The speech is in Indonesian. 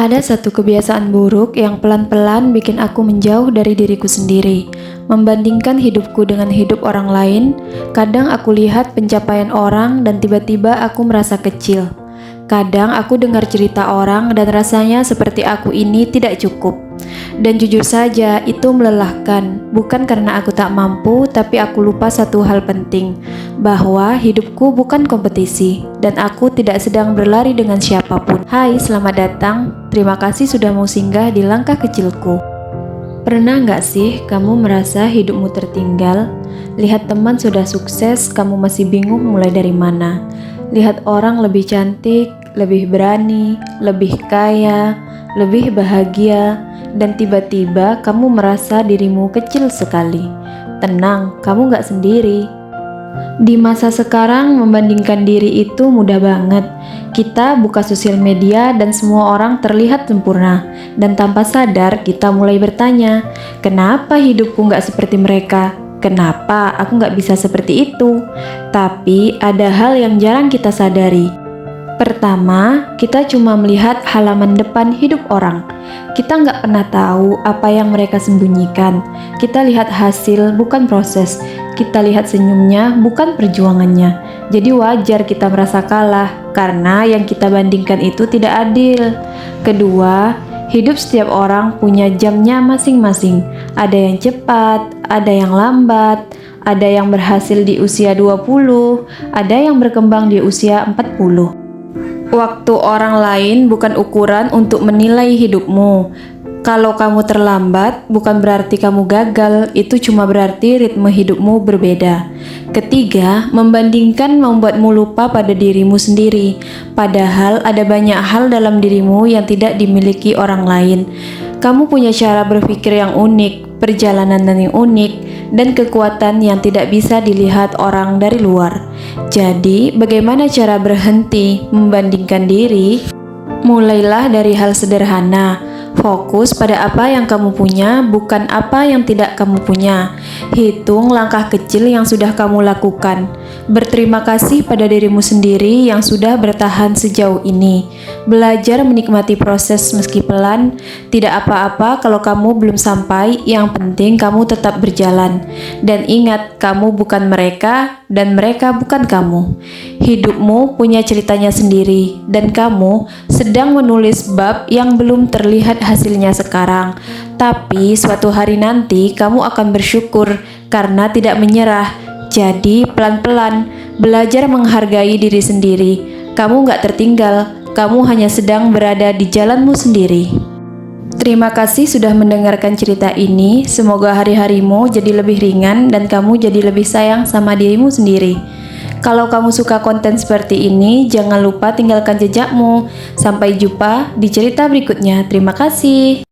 Ada satu kebiasaan buruk yang pelan-pelan bikin aku menjauh dari diriku sendiri. Membandingkan hidupku dengan hidup orang lain, kadang aku lihat pencapaian orang dan tiba-tiba aku merasa kecil. Kadang aku dengar cerita orang dan rasanya seperti aku ini tidak cukup. Dan jujur saja, itu melelahkan. Bukan karena aku tak mampu, tapi aku lupa satu hal penting, bahwa hidupku bukan kompetisi, dan aku tidak sedang berlari dengan siapapun. Hai, selamat datang. Terima kasih sudah mau singgah di langkah kecilku. Pernah nggak sih kamu merasa hidupmu tertinggal? Lihat teman sudah sukses, kamu masih bingung mulai dari mana. Lihat orang lebih cantik, lebih berani, lebih kaya, lebih bahagia, dan tiba-tiba kamu merasa dirimu kecil sekali. Tenang, kamu nggak sendiri. Di masa sekarang, membandingkan diri itu mudah banget. Kita buka sosial media dan semua orang terlihat sempurna. Dan tanpa sadar, kita mulai bertanya, kenapa hidupku nggak seperti mereka? Kenapa aku nggak bisa seperti itu? Tapi ada hal yang jarang kita sadari. Pertama, kita cuma melihat halaman depan hidup orang. Kita nggak pernah tahu apa yang mereka sembunyikan. Kita lihat hasil, bukan proses. Kita lihat senyumnya, bukan perjuangannya. Jadi wajar kita merasa kalah, karena yang kita bandingkan itu tidak adil. Kedua, hidup setiap orang punya jamnya masing-masing. Ada yang cepat, ada yang lambat, ada yang berhasil di usia 20, ada yang berkembang di usia 40. Waktu orang lain bukan ukuran untuk menilai hidupmu. Kalau kamu terlambat, bukan berarti kamu gagal, itu cuma berarti ritme hidupmu berbeda. Ketiga, membandingkan membuatmu lupa pada dirimu sendiri. Padahal ada banyak hal dalam dirimu yang tidak dimiliki orang lain. Kamu punya cara berpikir yang unik, perjalanan yang unik, dan kekuatan yang tidak bisa dilihat orang dari luar. Jadi, bagaimana cara berhenti membandingkan diri? Mulailah dari hal sederhana. Fokus pada apa yang kamu punya, bukan apa yang tidak kamu punya. Hitung langkah kecil yang sudah kamu lakukan. Berterima kasih pada dirimu sendiri yang sudah bertahan sejauh ini. Belajar menikmati proses meski pelan. Tidak apa-apa kalau kamu belum sampai, yang penting kamu tetap berjalan. Dan ingat, kamu bukan mereka, dan mereka bukan kamu. Hidupmu punya ceritanya sendiri, dan kamu sedang menulis bab yang belum terlihat hasilnya sekarang. Tapi suatu hari nanti kamu akan bersyukur karena tidak menyerah. Jadi pelan-pelan belajar menghargai diri sendiri. Kamu gak tertinggal, kamu hanya sedang berada di jalanmu sendiri. Terima kasih sudah mendengarkan cerita ini. Semoga hari-harimu jadi lebih ringan dan kamu jadi lebih sayang sama dirimu sendiri. Kalau kamu suka konten seperti ini, jangan lupa tinggalkan jejakmu. Sampai jumpa di cerita berikutnya. Terima kasih.